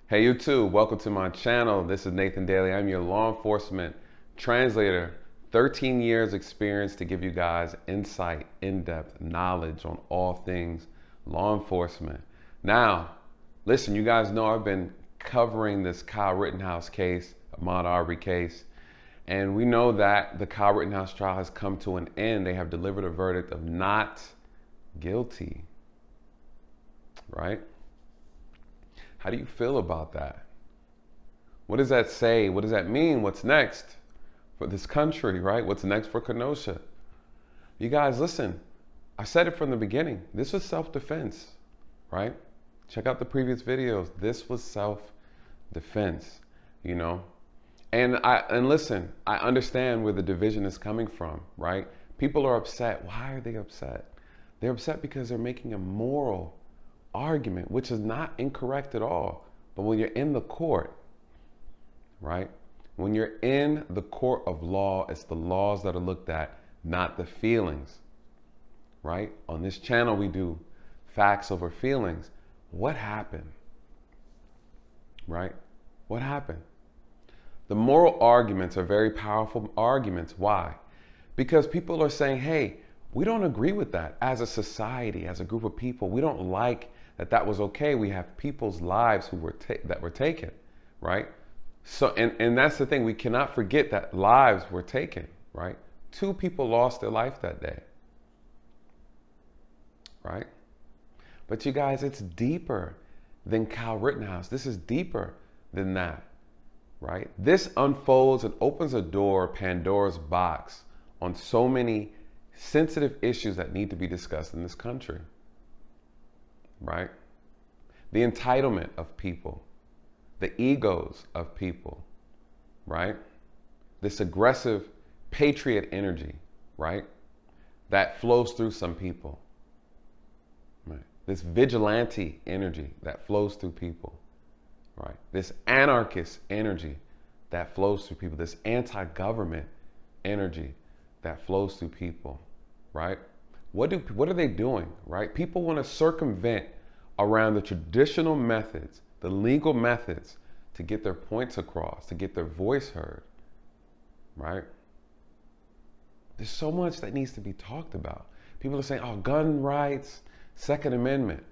Hey YouTube, welcome to my channel. This is Nathan Daley. I'm your law enforcement translator. 13 years experience to give you guys insight, in-depth knowledge on all things law enforcement. Now, listen, you guys know I've been covering this Kyle Rittenhouse case, Ahmaud Arbery case, and we know that the Kyle Rittenhouse trial has come to an end. They have delivered a verdict of not guilty, right? How do you feel about that? What does that say? What does that mean? What's next for this country, right? What's next for Kenosha? You guys, listen, I said it from the beginning. This was self-defense, right? Check out the previous videos. This was self-defense, you know? And listen, I understand where the division is coming from, right? People are upset. Why are they upset? They're upset because they're making a moral argument, which is not incorrect at all. But when you're in the court, right? When you're in the court of law, it's the laws that are looked at, not the feelings, right? On this channel, we do facts over feelings. What happened, right? What happened? The moral arguments are very powerful arguments. Why? Because people are saying, hey, we don't agree with that as a society, as a group of people. We don't like that was okay. We have people's lives that were taken, right? So, and that's the thing. We cannot forget that lives were taken, right? 2 people lost their life that day, right? But you guys, it's deeper than Kyle Rittenhouse. This is deeper than that, right? This unfolds and opens a door, Pandora's box, on so many sensitive issues that need to be discussed in this country, right? The entitlement of people, the egos of people, right? This aggressive patriot energy, right? That flows through some people, right? This vigilante energy that flows through people, right? This anarchist energy that flows through people, this anti-government energy that flows through people, right? What are they doing, right? People want to circumvent around the traditional methods, the legal methods, to get their points across, to get their voice heard, right? There's so much that needs to be talked about. People are saying, oh, gun rights, Second Amendment.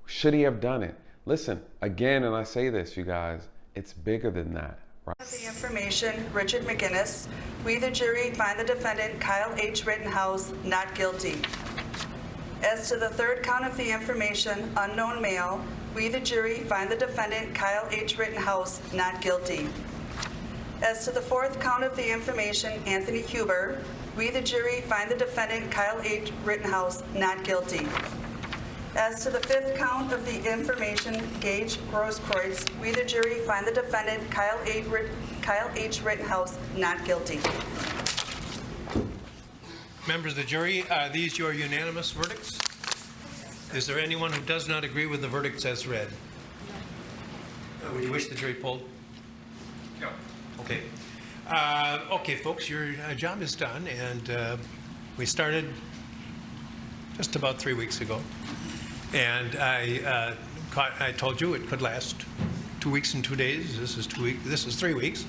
Should he have done it? Listen, again, and I say this, you guys, it's bigger than that. Right? The information, Richard McGinnis. We, the jury, find the defendant, Kyle H. Rittenhouse, not guilty. As to the third count of the information, unknown male, we, the jury, find the defendant, Kyle H. Rittenhouse, not guilty. As to the fourth count of the information, Anthony Huber, we, the jury, find the defendant, Kyle H. Rittenhouse, not guilty. As to the fifth count of the information, Gage Grosskreutz, we, the jury, find the defendant, Kyle H. Rittenhouse, not guilty. Members of the jury, are these your unanimous verdicts? Is there anyone who does not agree with the verdicts as read? Would you wish the jury polled? No. Okay. Okay, folks, your job is done, and we started just about 3 weeks ago. And I told you it could last 2 weeks and 2 days. This is 2 weeks. This is 3 weeks.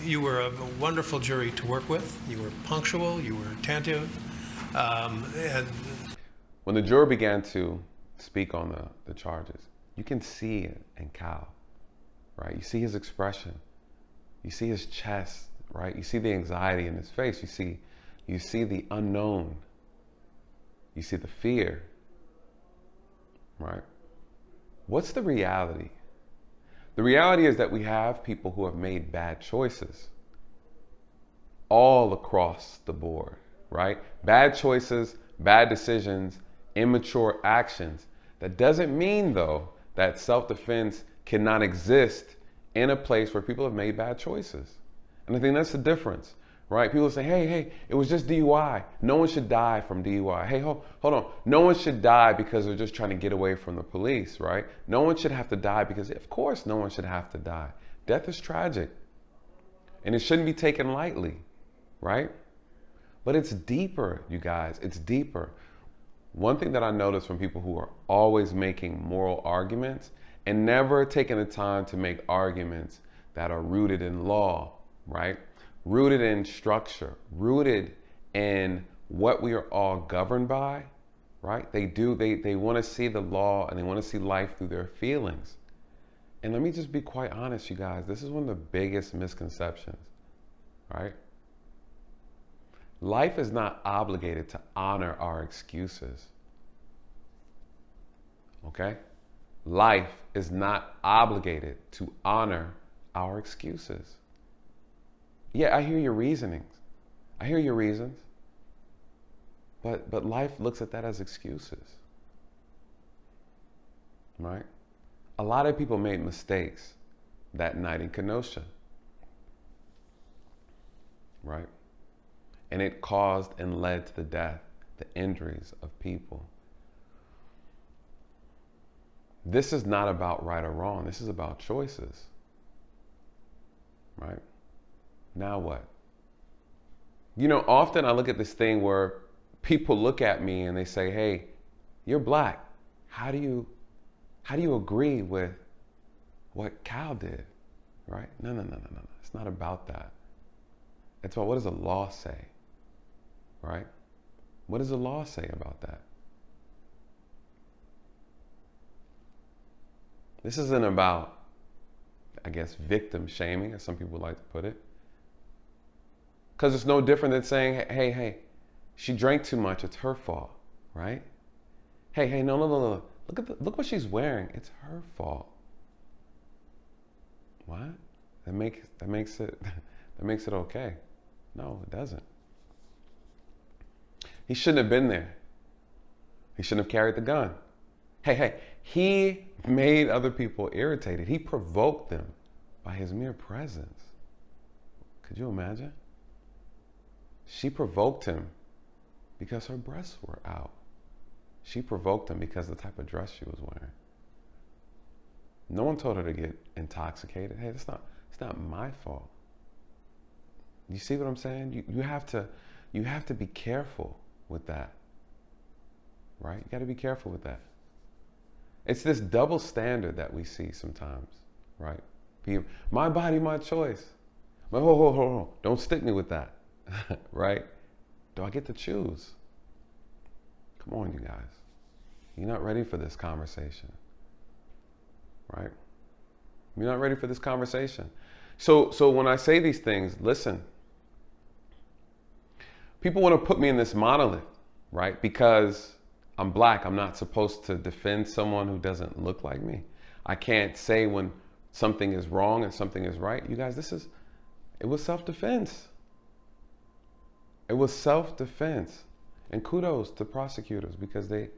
You were a wonderful jury to work with. You were punctual. You were attentive. And when the juror began to speak on the charges, you can see it in Kyle, right? You see his expression. You see his chest, right? You see the anxiety in his face. You see the unknown. You see the fear. Right? What's the reality? The reality is that we have people who have made bad choices all across the board, right? Bad choices, bad decisions, immature actions. That doesn't mean, though, that self-defense cannot exist in a place where people have made bad choices. And I think that's the difference. Right? People say, hey, it was just DUI. No one should die from DUI. Hey, hold on. No one should die because they're just trying to get away from the police, right? No one should have to die because, of course, no one should have to die. Death is tragic. And it shouldn't be taken lightly, right? But it's deeper, you guys. It's deeper. One thing that I notice from people who are always making moral arguments and never taking the time to make arguments that are rooted in law, right? Rooted in structure, rooted in what we are all governed by, right? They want to see the law and they want to see life through their feelings. And let me just be quite honest, you guys, this is one of the biggest misconceptions, right? Life is not obligated to honor our excuses, okay? Life is not obligated to honor our excuses. Yeah, I hear your reasonings. I hear your reasons. But life looks at that as excuses, right? A lot of people made mistakes that night in Kenosha, right? And it caused and led to the death, the injuries of people. This is not about right or wrong. This is about choices, right? Now what? You know, often I look at this thing where people look at me and they say, hey, you're black. How do you agree with what Cal did, right? No. It's not about that. It's about what does the law say, right? What does the law say about that? This isn't about, I guess, victim shaming, as some people like to put it. Because it's no different than saying, hey, she drank too much, it's her fault, right? Hey, no. Look what she's wearing. It's her fault. What? That makes it okay. No, it doesn't. He shouldn't have been there. He shouldn't have carried the gun. Hey, he made other people irritated. He provoked them by his mere presence. Could you imagine? She provoked him because her breasts were out. She provoked him because of the type of dress she was wearing. No one told her to get intoxicated. Hey, it's not my fault. You see what I'm saying? You have to be careful with that. Right? You got to be careful with that. It's this double standard that we see sometimes, right? My body, my choice. Hold. Don't stick me with that, right? Do I get to choose? Come on, you guys. You're not ready for this conversation, right? You're not ready for this conversation. So when I say these things, listen. People want to put me in this monolith, right? Because I'm black, I'm not supposed to defend someone who doesn't look like me. I can't say when something is wrong and something is right. You guys, it was self-defense. It was self-defense. And kudos to prosecutors because they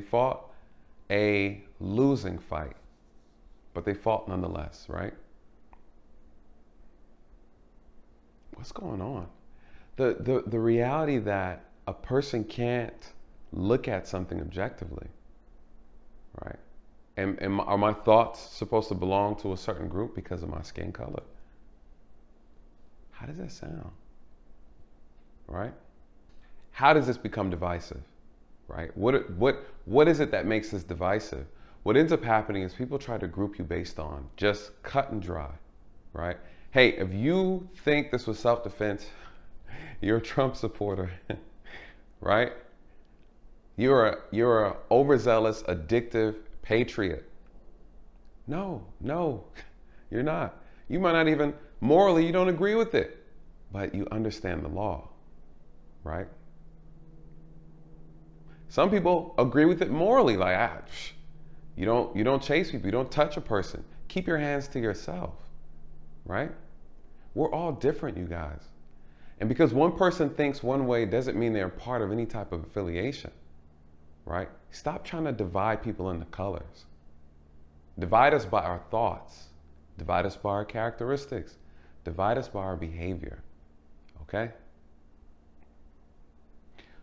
fought a losing fight, but they fought nonetheless, right? What's going on? The reality that a person can't look at something objectively, right? And are my thoughts supposed to belong to a certain group because of my skin color? How does that sound? Right? How does this become divisive? Right? What is it that makes this divisive? What ends up happening is people try to group you based on just cut and dry, right? Hey, if you think this was self-defense, you're a Trump supporter, right? You're a overzealous, addictive patriot. No, you're not. You might not even, morally, you don't agree with it, but you understand the law, right? Some people agree with it morally, like, you don't chase people, you don't touch a person. Keep your hands to yourself, right? We're all different, you guys. And because one person thinks one way doesn't mean they're part of any type of affiliation, right? Stop trying to divide people into colors. Divide us by our thoughts. Divide us by our characteristics. Divide us by our behavior, okay?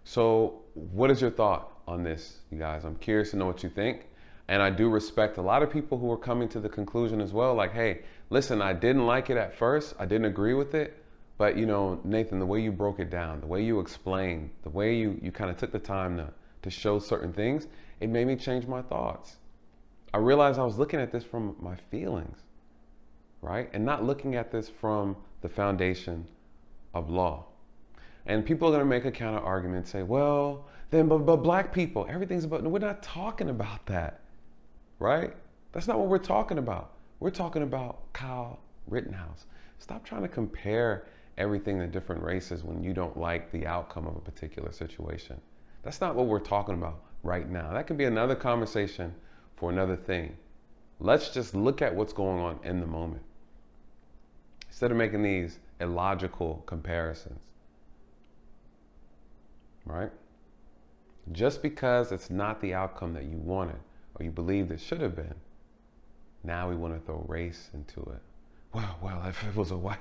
So what is your thought on this, you guys? I'm curious to know what you think. And I do respect a lot of people who are coming to the conclusion as well, like, hey, listen, I didn't like it at first. I didn't agree with it. But, you know, Nathan, the way you broke it down, the way you explained, the way you kind of took the time to show certain things, it made me change my thoughts. I realized I was looking at this from my feelings, right? And not looking at this from the foundation of law. And people are going to make a counter argument, say, well, then, but black people, everything's about, no, we're not talking about that, right? That's not what we're talking about. We're talking about Kyle Rittenhouse. Stop trying to compare everything to different races when you don't like the outcome of a particular situation. That's not what we're talking about right now. That could be another conversation for another thing. Let's just look at what's going on in the moment instead of making these illogical comparisons, right? Just because it's not the outcome that you wanted or you believed it should have been, now we want to throw race into it. Well, if it was a white,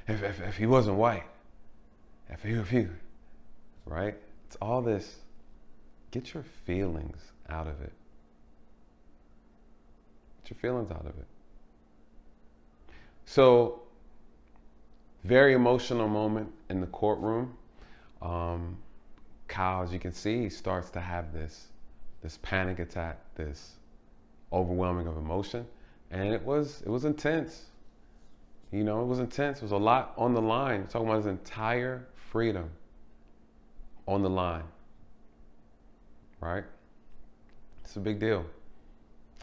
if he wasn't white, if he, right? It's all this. Get your feelings out of it. Get your feelings out of it. So, very emotional moment in the courtroom. Kyle, as you can see, he starts to have this panic attack, this overwhelming of emotion, and it was intense. You know, it was intense. It was a lot on the line. We're talking about his entire freedom on the line, right? It's a big deal.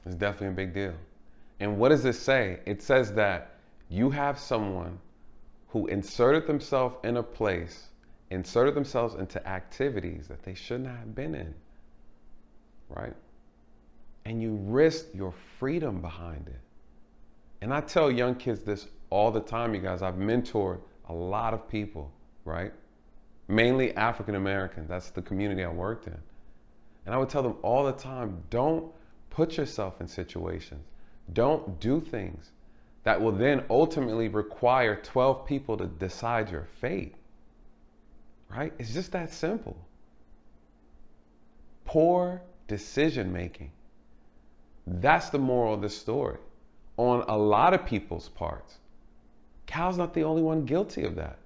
It's definitely a big deal. And what does this say? It says that you have someone who inserted themselves in a place, inserted themselves into activities that they shouldn't have been in, right? And you risk your freedom behind it. And I tell young kids this all the time, you guys. I've mentored a lot of people, right? Mainly African Americans. That's the community I worked in. And I would tell them all the time, don't put yourself in situations. Don't do things that will then ultimately require 12 people to decide your fate, right? It's just that simple. Poor decision making. That's the moral of this story on a lot of people's parts. Kyle's not the only one guilty of that,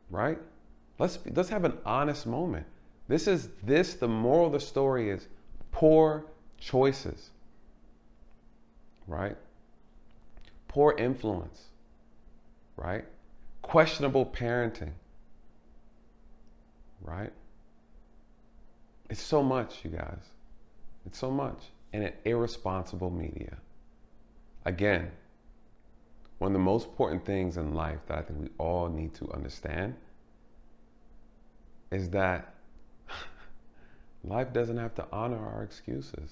right? Let's have an honest moment. The moral of the story is poor choices, right? Poor influence, right? Questionable parenting, right? It's so much, you guys. It's so much. And an irresponsible media. Again, one of the most important things in life that I think we all need to understand is that life doesn't have to honor our excuses.